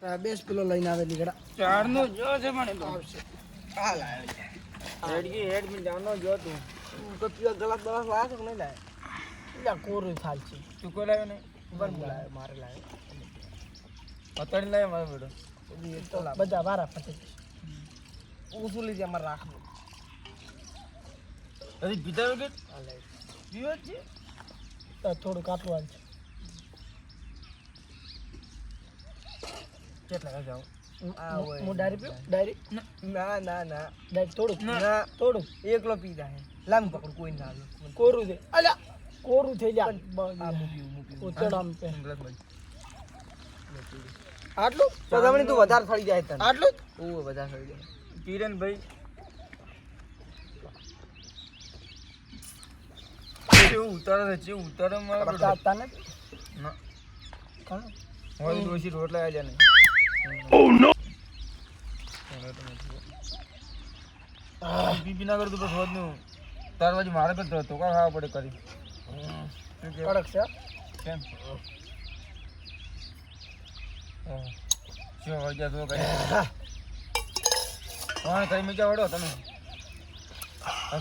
20 kilo લઈને આવેલી ગડા ચારનો જો છે મને તો આવશે આ લાયો હેડ મી જાનો જો તું તો પીવા ગલાસ બલાસ લાયા છે કે નહીં લાયા એટલે કોરું થાલ છે તું કોઈ લાવ્યો નહીં બન લાયો મારે લાયો પતડી લાવ્યો મારો બેટો બધા વારા પતી ઉસુલી જે અમારે રાખવું હજી પીતા વગર આ લાય પીવો છે તો થોડું કાપવાનું છે કેટલા જાવ હું ડાયરી પીવું ડાયરી ના ના ના ડાયરી થોડુંક ના થોડુંક એકલો પી જાય લાંબ પકડ કોઈ ના લો કોરું છે અલ્યા કોરું થઈ જા આ મૂકી ઉચડામ પે ગ્લાસ બાજુ આટલું તો તમને તું વધારે થઈ જાય તને આટલું ઓ વધારે થઈ જાય કિરણ ભાઈ જેવું ઉતારે મારો તને ના કોણ હોય દોશી રોટલા આવી જાય ને બીબી ના કરતું બસ હોત નું તાર બાજુ મારે કરતો તો કા ખાવા પડે કરી કડક છે કેમ શું હોય ગયા તો કરી હા કઈ મીજા વડો તમે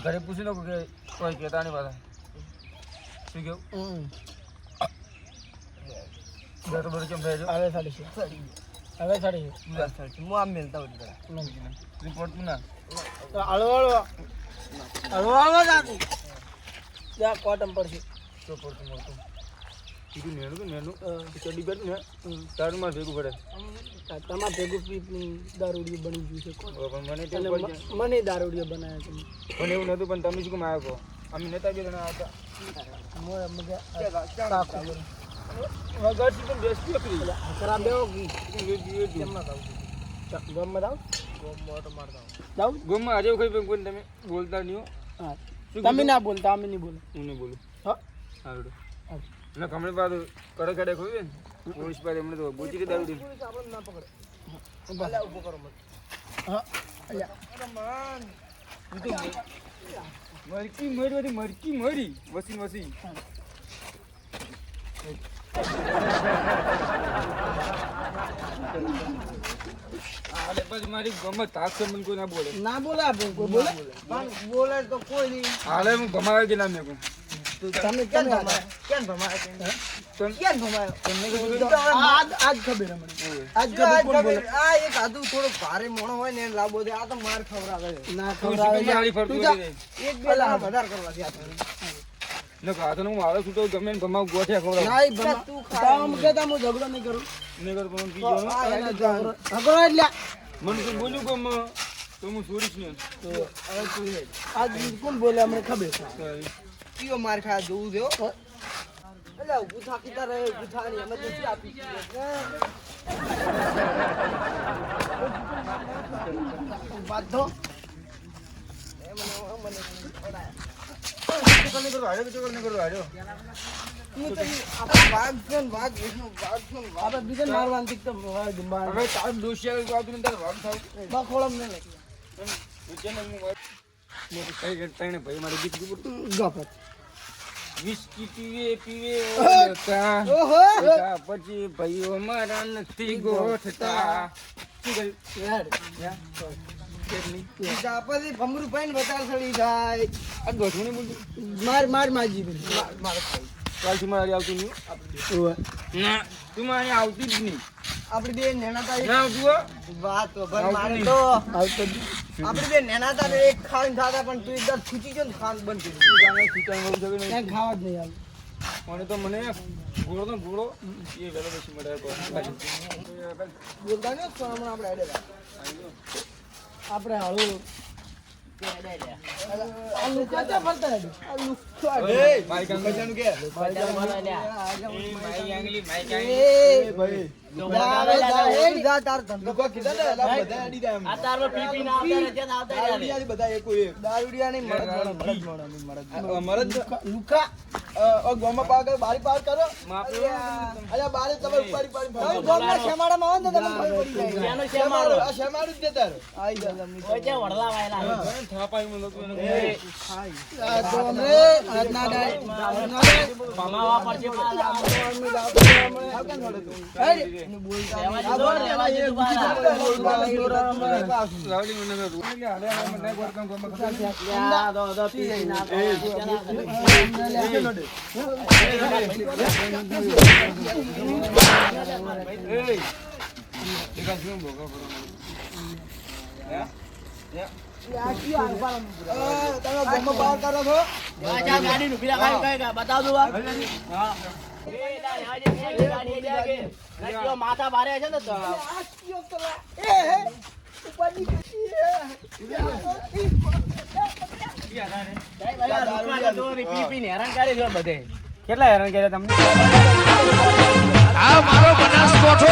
ઘરે પૂછી લો કે કોઈ કહેતા નહીં પાછા શું કેવું બરોબર કેમ થાય છે હવે સાડી છે હવે સાડી બસ હું આમ મેલતા હોઉં રિપોર્ટ ના હળવો જાતું ત્યાં કોટમ પડશે તો પડતું મળતું કીધું નેનું કે નેનું ચડી બેઠું ને તારું માં ભેગું પડે તમારે ભેગું પી દારૂડિયો બની ગયું છે કોણ પણ મને તો મને દારૂડિયો બનાવ્યો તમે પણ એવું નતું પણ તમે શું આવ્યો કહો અમે નેતા બે જણા હતા મોય મજા વગરથી તો બેસતી હતી હકરા બેહો કી કેમ ના થાવ ગમમાં જાવ ગોમમાં તો મારતા જાવ ગોમમાં આજે કઈ કોઈ તમે બોલતા નહીં હો હા તમે ના બોલતા અમે નહીં બોલો હું નહીં બોલું હા સારું ના કમળે પાછું કડક કડક હોય ને પોલીસ પાસે એમને તો બોચી દારૂ દે આપણે ના પકડે ભલે ઉભો કરો મત હા અલ્યા મરકી મરી મરકી મરી વસી વસી અરે પછી મારી ગમત તાક મને કોઈ ના બોલે ના બોલે આપણે કોઈ બોલે બોલે તો કોઈ નહીં હાલે હું ભમાવે કે ના મેં તમે કેમ ભમાય કેમ ભમાય કેમ ભમાય તમને આજ ખબર મને આજ ખબર કોણ બોલે આ એક આદુ થોડો ભારે મોણો હોય ને લાંબો દે આ તો માર ખવરાવે ના ખવરાવે એક બે લાખ વધારે કરવા દે ન કાતો હું આવે છું તો ગમે ને ભમાવ ગોઠ્યા ખવરાવ નાઈ ભમા તું ખામ કેતા હું ઝઘડો નહીં કરું નહીં કર પણ કીજો ઝઘડો એટલે મને તો બોલ્યું કે તો હું છોડીશ ને તો હવે તું આજ કોણ બોલે અમને ખબર કયો માર ખા જોવું દે એટલે ઊભું થાકી તારે ઊભું થાની અમે તો શું આપી બાધો બીજા મારવાનું વિસ્કી પીવે પછી ભાઈઓ મારા નથી ગોઠતા ભમરું પાઈને વધારે ચડી જાય આ ગોઠવું નહીં બોલતું માર માજી કાલથી મારી આવતું નહીં ના તું મારી આવતી જ નહીં આપડી બે નેનાતા ના આવતું વાત મારે તો આપડી બે નેનાતા એક ખાઈને ખાતા પણ તું એકદમ છૂટી ગયો ને ખાન બંધ કરી દીધું ખાવા જ નહીં આવે મને તો મને ઘોડો તો ઘોડો એ વેલો બેસી મળે બોલતા ને હમણાં આપણે હળવું લુકા ગોમાં પાર બારી પાર કરો અલ્યા બારી તમે ઉપાડી પાડી ગોમના શેમાડામાં આવો ને તો તમને ખબર પડી જાય એનો શેમાડો આ શેમાડું જ દે તારો આઈ જા તમે ઓય જે વડલા વાયલા થાપાઈ માં લોકો એને આ તો અમે આજના ડાય મામાવા પડશે આ કેમ છોડે તું એ બોલતા આ બોલ લેવા જે લાવડી મને એટલે હાલે મને નહીં વર્કમ ગોમાં યા દો પી ના માથા ભારે છે ને કેટલા હેરાન કર્યા તમને? આ મારો બનાસકોઠો